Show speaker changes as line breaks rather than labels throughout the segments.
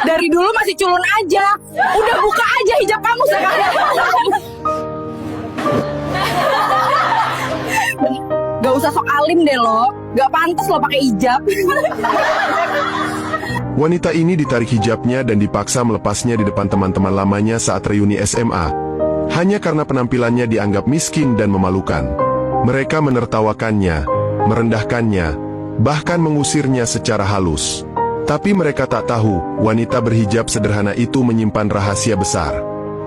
Dari dulu masih culun aja. Udah buka aja hijab kamu sekarang. Gak usah sok alim deh lo. Gak pantas lo pakai hijab.
Wanita ini ditarik hijabnya dan dipaksa melepasnya di depan teman-teman lamanya saat reuni SMA. Hanya karena penampilannya dianggap miskin dan memalukan. Mereka menertawakannya, merendahkannya, bahkan mengusirnya secara halus. Tapi mereka tak tahu, wanita berhijab sederhana itu menyimpan rahasia besar.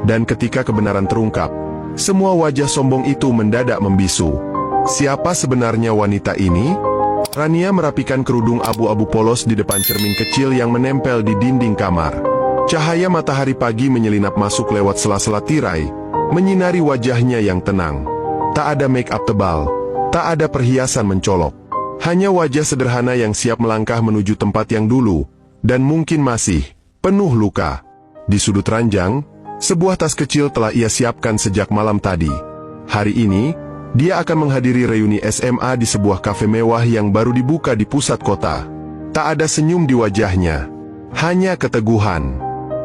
Dan ketika kebenaran terungkap, semua wajah sombong itu mendadak membisu. Siapa sebenarnya wanita ini? Rania merapikan kerudung abu-abu polos di depan cermin kecil yang menempel di dinding kamar. Cahaya matahari pagi menyelinap masuk lewat sela-sela tirai, menyinari wajahnya yang tenang. Tak ada make-up tebal, tak ada perhiasan mencolok. Hanya wajah sederhana yang siap melangkah menuju tempat yang dulu, dan mungkin masih, penuh luka. Di sudut ranjang, sebuah tas kecil telah ia siapkan sejak malam tadi. Hari ini, dia akan menghadiri reuni SMA di sebuah kafe mewah yang baru dibuka di pusat kota. Tak ada senyum di wajahnya, hanya keteguhan.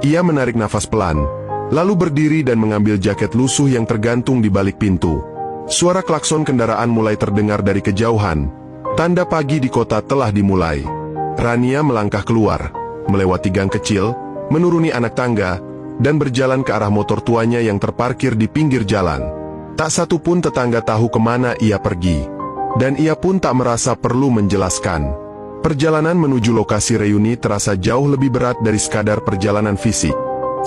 Ia menarik nafas pelan, lalu berdiri dan mengambil jaket lusuh yang tergantung di balik pintu. Suara klakson kendaraan mulai terdengar dari kejauhan. Tanda pagi di kota telah dimulai. Rania melangkah keluar, melewati gang kecil, menuruni anak tangga, dan berjalan ke arah motor tuanya yang terparkir di pinggir jalan. Tak satu pun tetangga tahu kemana ia pergi. Dan ia pun tak merasa perlu menjelaskan. Perjalanan menuju lokasi reuni terasa jauh lebih berat dari sekadar perjalanan fisik.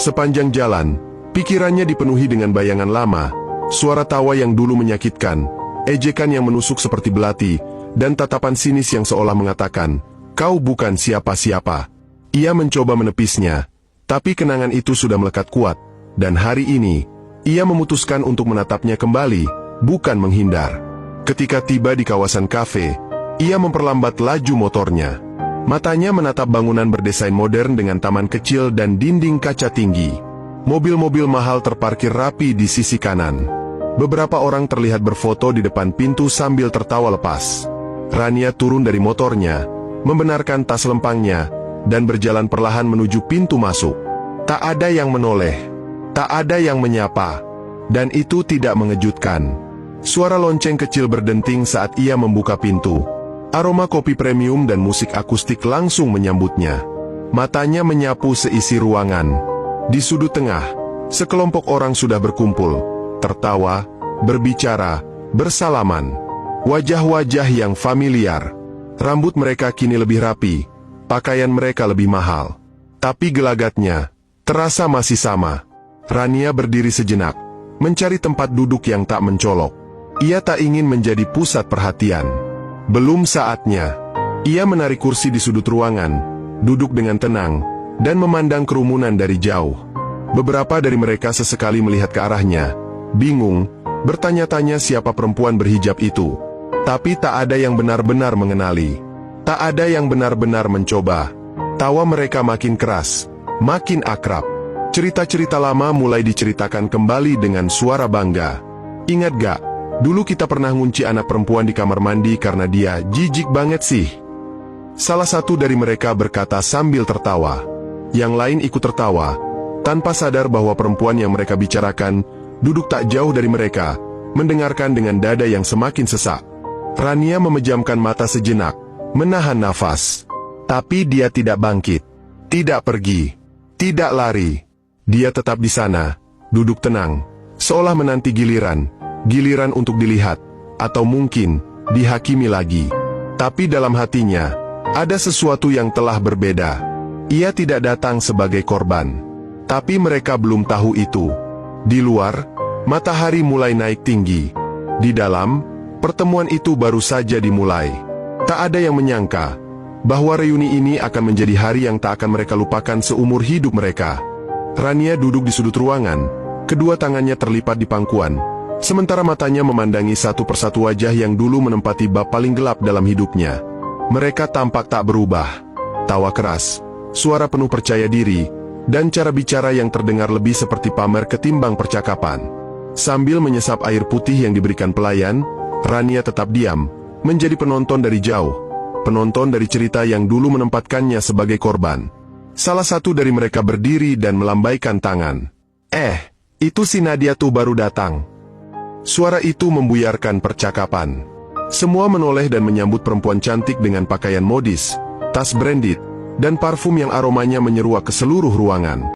Sepanjang jalan, pikirannya dipenuhi dengan bayangan lama, suara tawa yang dulu menyakitkan, ejekan yang menusuk seperti belati, dan tatapan sinis yang seolah mengatakan, "Kau bukan siapa-siapa." Ia mencoba menepisnya, tapi kenangan itu sudah melekat kuat, dan hari ini, ia memutuskan untuk menatapnya kembali, bukan menghindar. Ketika tiba di kawasan kafe, ia memperlambat laju motornya. Matanya menatap bangunan berdesain modern dengan taman kecil dan dinding kaca tinggi. Mobil-mobil mahal terparkir rapi di sisi kanan. Beberapa orang terlihat berfoto di depan pintu sambil tertawa lepas. Rania turun dari motornya, membenarkan tas lempangnya, dan berjalan perlahan menuju pintu masuk. Tak ada yang menoleh, tak ada yang menyapa, dan itu tidak mengejutkan. Suara lonceng kecil berdenting saat ia membuka pintu. Aroma kopi premium dan musik akustik langsung menyambutnya. Matanya menyapu seisi ruangan. Di sudut tengah, sekelompok orang sudah berkumpul, tertawa, berbicara, bersalaman. Wajah-wajah yang familiar. Rambut mereka kini lebih rapi, pakaian mereka lebih mahal. Tapi gelagatnya terasa masih sama. Rania berdiri sejenak, mencari tempat duduk yang tak mencolok. Ia tak ingin menjadi pusat perhatian. Belum saatnya. Ia menarik kursi di sudut ruangan, duduk dengan tenang, dan memandang kerumunan dari jauh. Beberapa dari mereka sesekali melihat ke arahnya, bingung, bertanya-tanya siapa perempuan berhijab itu. Tapi tak ada yang benar-benar mengenali. Tak ada yang benar-benar mencoba. Tawa mereka makin keras, makin akrab. Cerita-cerita lama mulai diceritakan kembali dengan suara bangga. "Ingat gak, dulu kita pernah ngunci anak perempuan di kamar mandi karena dia jijik banget sih." Salah satu dari mereka berkata sambil tertawa. Yang lain ikut tertawa, tanpa sadar bahwa perempuan yang mereka bicarakan duduk tak jauh dari mereka, mendengarkan dengan dada yang semakin sesak. Rania memejamkan mata sejenak, menahan nafas. Tapi dia tidak bangkit, tidak pergi, tidak lari. Dia tetap di sana, duduk tenang, seolah menanti giliran untuk dilihat, atau mungkin dihakimi lagi. Tapi dalam hatinya, ada sesuatu yang telah berbeda. Ia tidak datang sebagai korban. Tapi mereka belum tahu itu. Di luar, matahari mulai naik tinggi. Di dalam, pertemuan itu baru saja dimulai. Tak ada yang menyangka bahwa reuni ini akan menjadi hari yang tak akan mereka lupakan seumur hidup mereka. Rania duduk di sudut ruangan, kedua tangannya terlipat di pangkuan, sementara matanya memandangi satu persatu wajah yang dulu menempati bab paling gelap dalam hidupnya. Mereka tampak tak berubah. Tawa keras, suara penuh percaya diri, dan cara bicara yang terdengar lebih seperti pamer ketimbang percakapan. Sambil menyesap air putih yang diberikan pelayan, Rania tetap diam, menjadi penonton dari jauh. Penonton dari cerita yang dulu menempatkannya sebagai korban. Salah satu dari mereka berdiri dan melambaikan tangan. Itu si Nadia tuh baru datang. Suara itu membuyarkan percakapan. Semua menoleh dan menyambut perempuan cantik dengan pakaian modis, tas branded, dan parfum yang aromanya menyeruak ke seluruh ruangan.